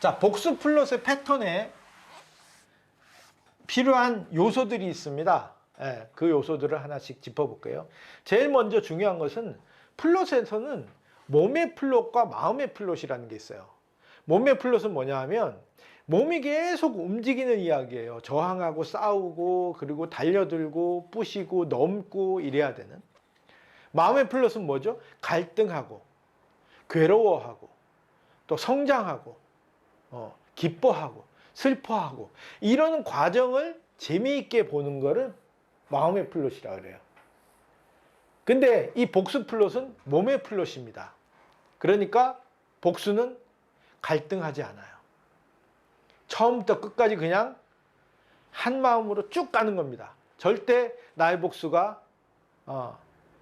자, 복수 플롯의 패턴에 필요한 요소들이 있습니다. 예, 그 요소들을 하나씩 짚어볼게요. 제일 먼저 중요한 것은 플롯에서는 몸의 플롯과 마음의 플롯이라는 게 있어요. 몸의 플롯은 뭐냐 하면 몸이 계속 움직이는 이야기예요. 저항하고 싸우고 그리고 달려들고 부시고 넘고 이래야 되는. 마음의 플롯은 뭐죠? 갈등하고 괴로워하고 또 성장하고 기뻐하고 슬퍼하고 이런 과정을 재미있게 보는 거를 마음의 플롯이라 그래요. 근데 이 복수 플롯은 몸의 플롯입니다. 그러니까 복수는 갈등하지 않아요. 처음부터 끝까지 그냥 한 마음으로 쭉 가는 겁니다. 절대 나의 복수가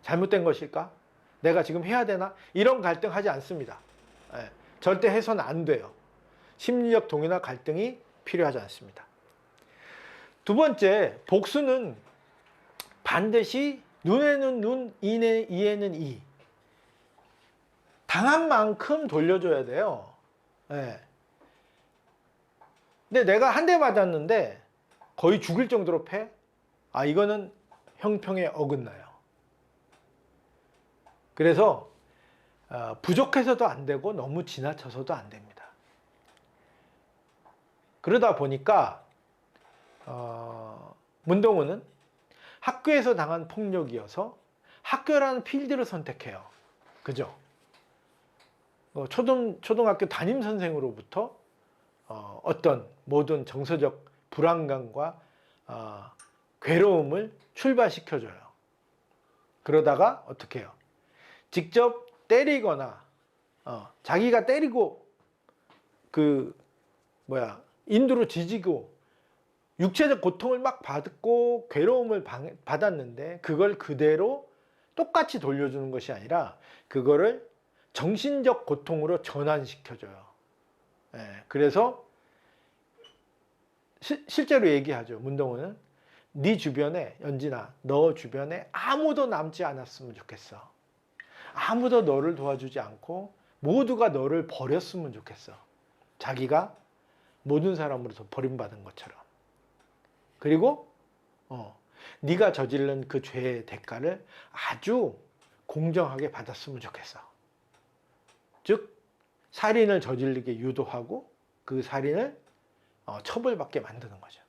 잘못된 것일까? 내가 지금 해야 되나? 이런 갈등하지 않습니다. 예, 절대 해서는 안 돼요. 심리적 동요나 갈등이 필요하지 않습니다. 두 번째, 복수는 반드시 눈에는 눈, 이에는 이. 당한 만큼 돌려줘야 돼요. 예. 근데 내가 한 대 맞았는데 거의 죽을 정도로 패? 이거는 형평에 어긋나요. 그래서 부족해서도 안 되고 너무 지나쳐서도 안 됩니다. 그러다 보니까 문동은은 학교에서 당한 폭력이어서 학교라는 필드를 선택해요. 그죠? 초등학교 담임선생으로부터 어떤 모든 정서적 불안감과 괴로움을 출발시켜줘요. 그러다가 어떻게 해요? 직접 때리거나 자기가 때리고 인두로 뒤지고 육체적 고통을 막 받고 괴로움을 받았는데 그걸 그대로 똑같이 돌려주는 것이 아니라 그거를 정신적 고통으로 전환시켜줘요. 그래서 실제로 얘기하죠. 문동은은 네 주변에, 연진아, 너 주변에 아무도 남지 않았으면 좋겠어. 아무도 너를 도와주지 않고 모두가 너를 버렸으면 좋겠어. 자기가 모든 사람으로서 버림받은 것처럼. 그리고 네가 저지른 그 죄의 대가를 아주 공정하게 받았으면 좋겠어. 즉 살인을 저지르게 유도하고 그 살인을 처벌받게 만드는 거죠.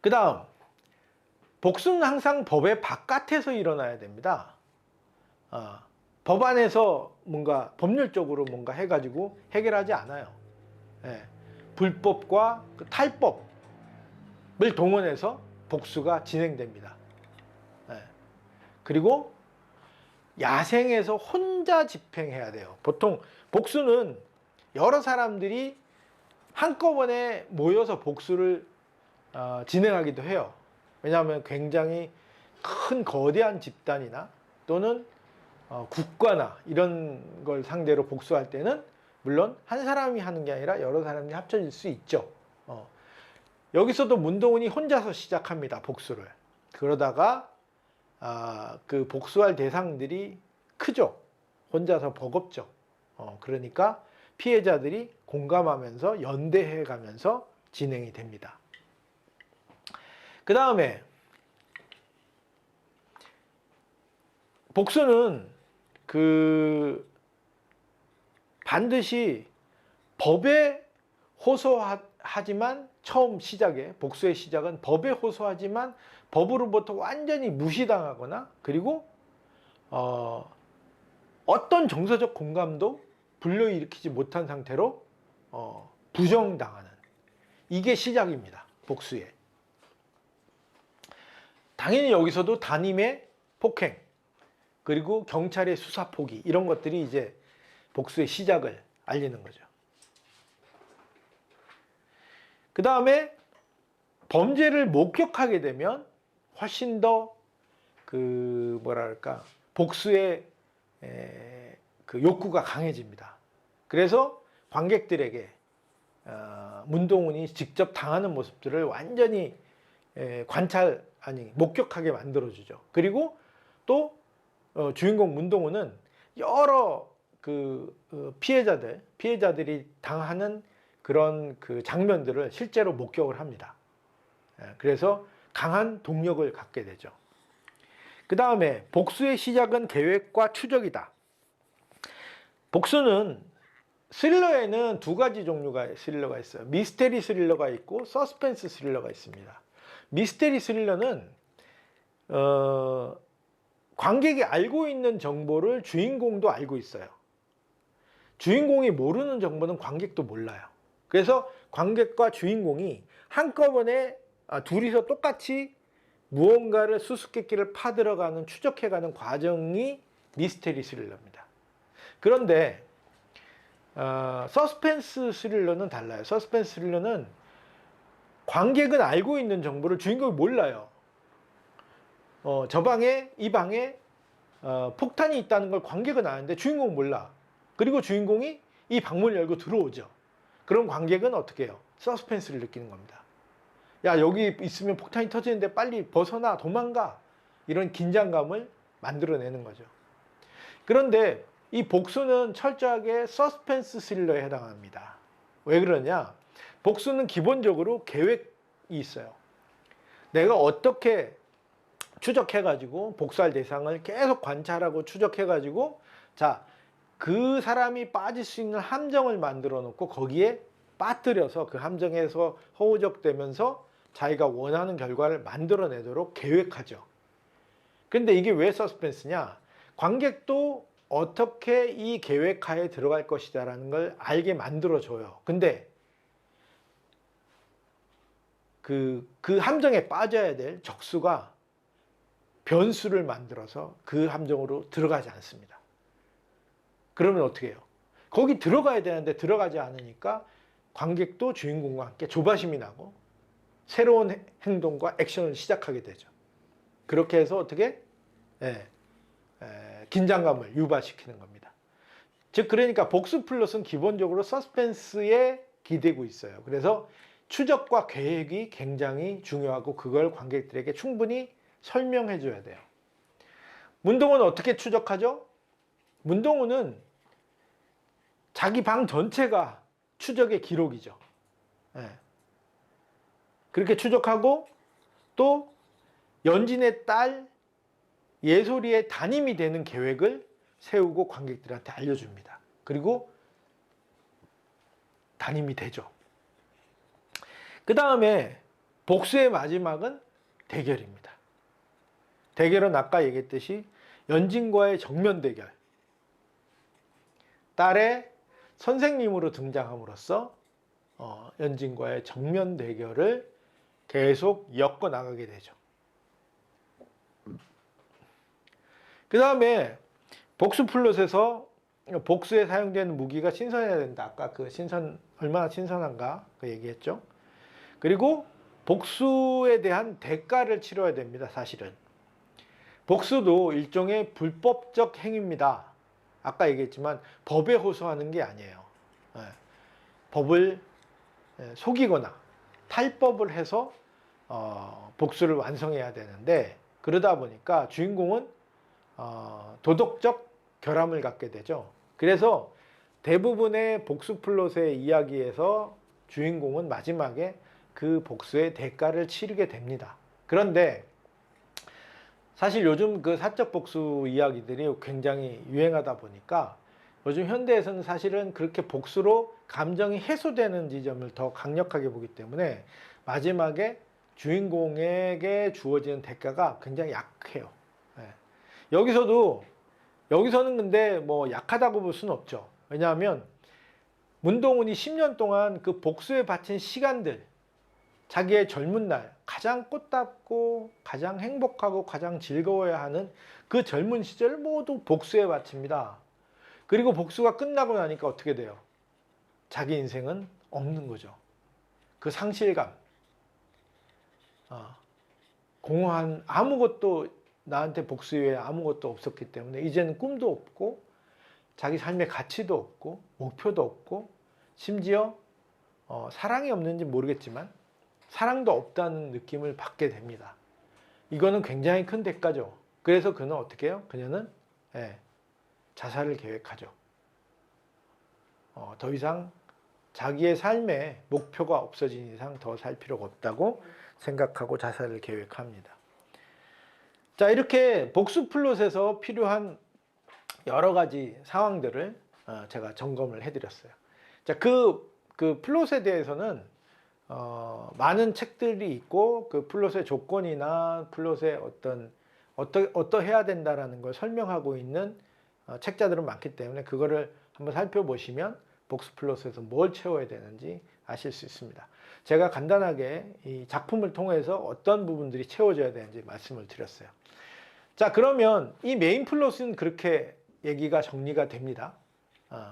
그 다음, 복수는 항상 법의 바깥에서 일어나야 됩니다. 법 안에서 뭔가 법률적으로 뭔가 해가지고 해결하지 않아요. 불법과 그 탈법을 동원해서 복수가 진행됩니다. 그리고 야생에서 혼자 집행해야 돼요. 보통 복수는 여러 사람들이 한꺼번에 모여서 복수를 진행하기도 해요. 왜냐하면 굉장히 큰 거대한 집단이나 또는 국가나 이런 걸 상대로 복수할 때는 물론 한 사람이 하는 게 아니라 여러 사람이 합쳐질 수 있죠. 여기서도 문동은이 혼자서 시작합니다. 복수를. 그러다가 그 복수할 대상들이 크죠. 혼자서 버겁죠. 그러니까 피해자들이 공감하면서 연대해 가면서 진행이 됩니다. 그 다음에 복수는 반드시 법에 호소하지만 처음 시작에 복수의 시작은 법에 호소하지만 법으로부터 완전히 무시당하거나 그리고 어떤 정서적 공감도 불러일으키지 못한 상태로 부정당하는 이게 시작입니다. 복수의. 당연히 여기서도 담임의 폭행 그리고 경찰의 수사 포기 이런 것들이 이제 복수의 시작을 알리는 거죠. 그 다음에 범죄를 목격하게 되면 훨씬 더 복수의 그 욕구가 강해집니다. 그래서 관객들에게 문동은이 직접 당하는 모습들을 완전히 목격하게 만들어주죠. 그리고 또 주인공 문동은은 여러 피해자들이 당하는 그런 그 장면들을 실제로 목격을 합니다. 그래서 강한 동력을 갖게 되죠. 그 다음에 복수의 시작은 계획과 추적이다. 복수는 스릴러에는 두 가지 종류가 스릴러가 있어요. 미스테리 스릴러가 있고 서스펜스 스릴러가 있습니다. 미스테리 스릴러는 관객이 알고 있는 정보를 주인공도 알고 있어요. 주인공이 모르는 정보는 관객도 몰라요. 그래서 관객과 주인공이 한꺼번에 둘이서 똑같이 무언가를 수수께끼를 파들어가는 추적해가는 과정이 미스테리 스릴러입니다. 그런데 서스펜스 스릴러는 달라요. 서스펜스 스릴러는 관객은 알고 있는 정보를 주인공이 몰라요. 저 방에 이 방에 폭탄이 있다는 걸 관객은 아는데 주인공은 몰라. 그리고 주인공이 이 방문을 열고 들어오죠. 그럼 관객은 어떻게 해요? 서스펜스를 느끼는 겁니다. 야, 여기 있으면 폭탄이 터지는데 빨리 벗어나, 도망가. 이런 긴장감을 만들어내는 거죠. 그런데 이 복수는 철저하게 서스펜스 스릴러에 해당합니다. 왜 그러냐? 복수는 기본적으로 계획이 있어요. 내가 어떻게 추적해가지고 복수할 대상을 계속 관찰하고 추적해가지고 자, 그 사람이 빠질 수 있는 함정을 만들어 놓고 거기에 빠뜨려서 그 함정에서 허우적대면서 자기가 원하는 결과를 만들어내도록 계획하죠. 근데 이게 왜 서스펜스냐? 관객도 어떻게 이 계획하에 들어갈 것이다 라는 걸 알게 만들어줘요. 근데 그 함정에 빠져야 될 적수가 변수를 만들어서 그 함정으로 들어가지 않습니다. 그러면 어떻게 해요? 거기 들어가야 되는데 들어가지 않으니까 관객도 주인공과 함께 조바심이 나고 새로운 행동과 액션을 시작하게 되죠. 그렇게 해서 어떻게? 긴장감을 유발시키는 겁니다. 즉 그러니까 복수 플롯은 기본적으로 서스펜스에 기대고 있어요. 그래서 추적과 계획이 굉장히 중요하고 그걸 관객들에게 충분히 설명해 줘야 돼요. 문동은 어떻게 추적하죠? 문동은은 자기 방 전체가 추적의 기록이죠. 그렇게 추적하고 또 연진의 딸 예솔이의 담임이 되는 계획을 세우고 관객들한테 알려줍니다. 그리고 담임이 되죠. 그 다음에 복수의 마지막은 대결입니다. 대결은 아까 얘기했듯이 연진과의 정면 대결. 딸의 선생님으로 등장함으로써 연진과의 정면 대결을 계속 엮어 나가게 되죠. 그 다음에 복수 플롯에서 복수에 사용되는 무기가 신선해야 된다. 아까 그 얼마나 신선한가 그 얘기했죠. 그리고 복수에 대한 대가를 치러야 됩니다. 사실은 복수도 일종의 불법적 행위입니다. 아까 얘기했지만 법에 호소하는 게 아니에요. 법을 속이거나 탈법을 해서 복수를 완성해야 되는데 그러다 보니까 주인공은 도덕적 결함을 갖게 되죠. 그래서 대부분의 복수 플롯의 이야기에서 주인공은 마지막에 그 복수의 대가를 치르게 됩니다. 그런데 사실 요즘 그 사적 복수 이야기들이 굉장히 유행하다 보니까 요즘 현대에서는 사실은 그렇게 복수로 감정이 해소되는 지점을 더 강력하게 보기 때문에 마지막에 주인공에게 주어지는 대가가 굉장히 약해요. 여기서는 근데 뭐 약하다고 볼 수는 없죠. 왜냐하면 문동은이 10년 동안 그 복수에 바친 시간들, 자기의 젊은 날 가장 꽃답고 가장 행복하고 가장 즐거워야 하는 그 젊은 시절 모두 복수에 바칩니다. 그리고 복수가 끝나고 나니까 어떻게 돼요? 자기 인생은 없는 거죠. 그 상실감, 공허한, 아무것도 나한테 복수 외에 아무것도 없었기 때문에 이제는 꿈도 없고 자기 삶의 가치도 없고 목표도 없고 심지어 사랑이 없는지 모르겠지만 사랑도 없다는 느낌을 받게 됩니다. 이거는 굉장히 큰 대가죠. 그래서 그는 어떻게 해요? 그녀는 자살을 계획하죠. 더 이상 자기의 삶의 목표가 없어진 이상 더 살 필요가 없다고 생각하고 자살을 계획합니다. 자, 이렇게 복수 플롯에서 필요한 여러 가지 상황들을 제가 점검을 해드렸어요. 자, 그 플롯에 대해서는 많은 책들이 있고 그 플롯의 조건이나 플롯의 어떠해야 된다라는 걸 설명하고 있는 책자들은 많기 때문에 그거를 한번 살펴보시면 복수 플롯에서 뭘 채워야 되는지 아실 수 있습니다. 제가 간단하게 이 작품을 통해서 어떤 부분들이 채워져야 되는지 말씀을 드렸어요. 자, 그러면 이 메인 플롯은 그렇게 얘기가 정리가 됩니다.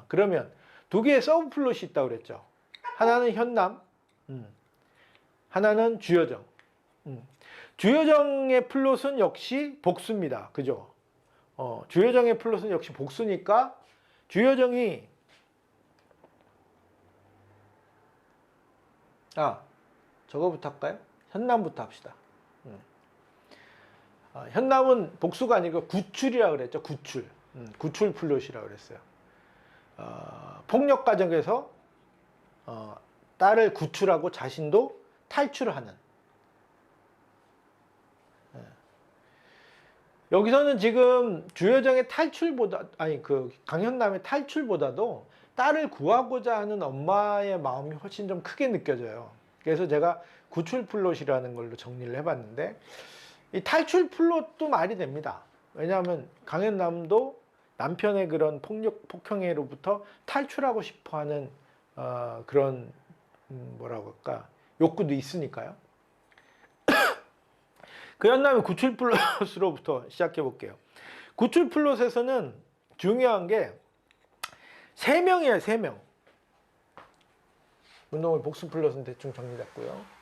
그러면 두 개의 서브 플롯이 있다고 그랬죠. 하나는 현남, 하나는 주여정. 주여정의 플롯은 역시 복수입니다. 그죠? 주여정의 플롯은 역시 복수니까 주여정이 저거부터 할까요? 현남부터 합시다. 현남은 복수가 아니고 구출이라고 그랬죠. 구출. 구출 플롯이라고 그랬어요. 폭력 과정에서 딸을 구출하고 자신도 탈출하는. 여기서는 지금 주여정의 탈출보다, 강현남의 탈출보다도 딸을 구하고자 하는 엄마의 마음이 훨씬 좀 크게 느껴져요. 그래서 제가 구출 플롯이라는 걸로 정리를 해봤는데, 이 탈출 플롯도 말이 됩니다. 왜냐하면 강현남도 남편의 그런 폭행으로부터 탈출하고 싶어하는 그런 뭐라고 할까, 욕구도 있으니까요. 그 현남의 구출 플롯으로부터 시작해 볼게요. 구출 플롯에서는 중요한 게 3명이에요. 3명. 운동의 복수 플롯은 대충 정리됐고요.